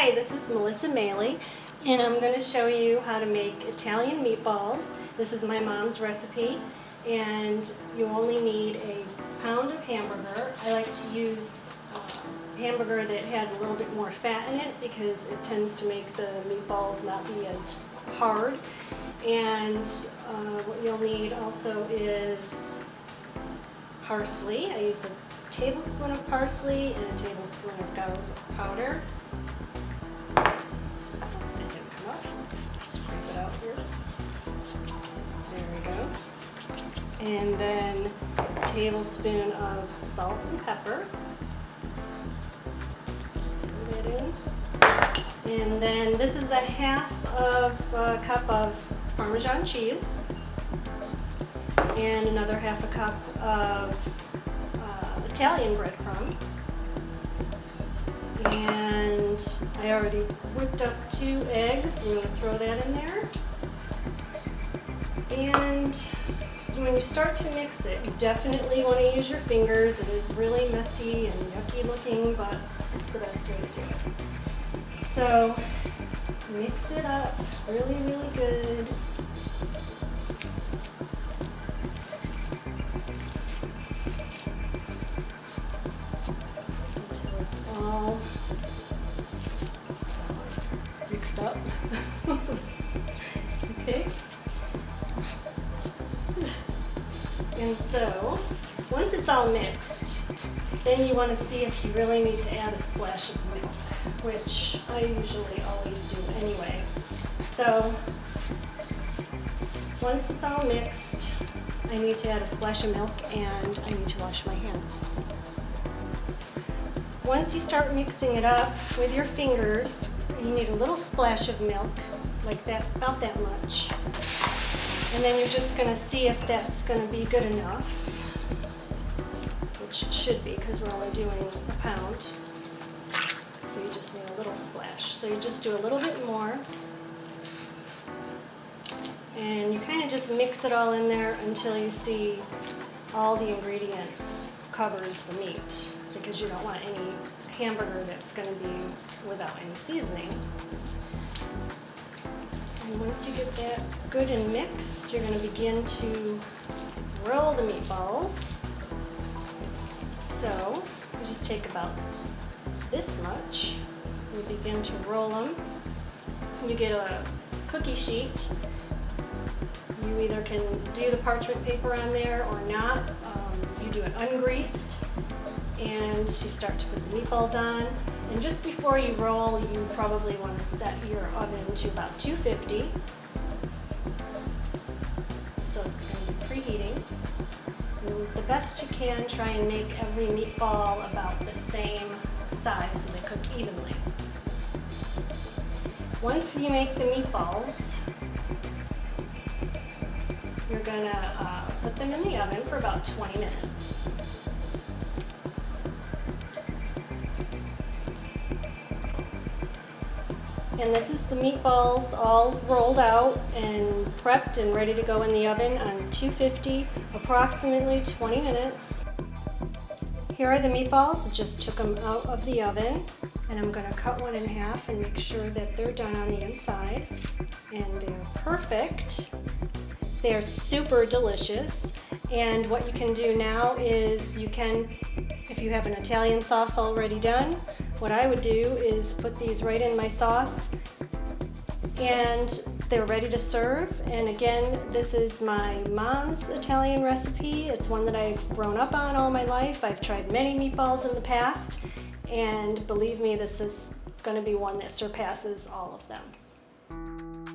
Hi, this is Melissa Maley, and I'm going to show you how to make Italian meatballs. This is my mom's recipe, and you only need a pound of hamburger. I like to use hamburger that has a little bit more fat in it because it tends to make the meatballs not be as hard. And what you'll need also is parsley. I use a tablespoon of parsley and a tablespoon of garlic powder. It didn't come up. Scrape it out here. There we go. And then a tablespoon of salt and pepper. Just throw that in. And then this is a half of a cup of Parmesan cheese. And another half a cup of Italian breadcrumb. And I already whipped up 2 eggs. I'm going to throw that in there. And when you start to mix it, you definitely want to use your fingers. It is really messy and yucky looking, but it's the best way to do it. So mix it up really, really good. All mixed up. Okay. And so, once it's all mixed, then you want to see if you really need to add a splash of milk, which I usually always do anyway. So, once it's all mixed, I need to add a splash of milk and I need to wash my hands. Once you start mixing it up with your fingers, you need a little splash of milk, like that, about that much. And then you're just going to see if that's going to be good enough, which it should be because we're only doing a pound. So you just need a little splash. So you just do a little bit more. And you kind of just mix it all in there until you see all the ingredients covers the meat, because you don't want any hamburger that's going to be without any seasoning. And once you get that good and mixed, you're going to begin to roll the meatballs. So you just take about this much. You begin to roll them. You get a cookie sheet. You either can do the parchment paper on there or not. You do it ungreased. And you start to put the meatballs on. And just before you roll, you probably want to set your oven to about 250. So it's going to be preheating. And the best you can, try and make every meatball about the same size so they cook evenly. Once you make the meatballs, you're going to put them in the oven for about 20 minutes. And this is the meatballs all rolled out and prepped and ready to go in the oven on 250, approximately 20 minutes. Here are the meatballs. I just took them out of the oven, and I'm going to cut one in half and make sure that they're done on the inside. And they're perfect. They're super delicious. And what you can do now is you can, if you have an Italian sauce already done, what I would do is put these right in my sauce, and they're ready to serve. And again, this is my mom's Italian recipe. It's one that I've grown up on all my life. I've tried many meatballs in the past, and believe me, this is going to be one that surpasses all of them.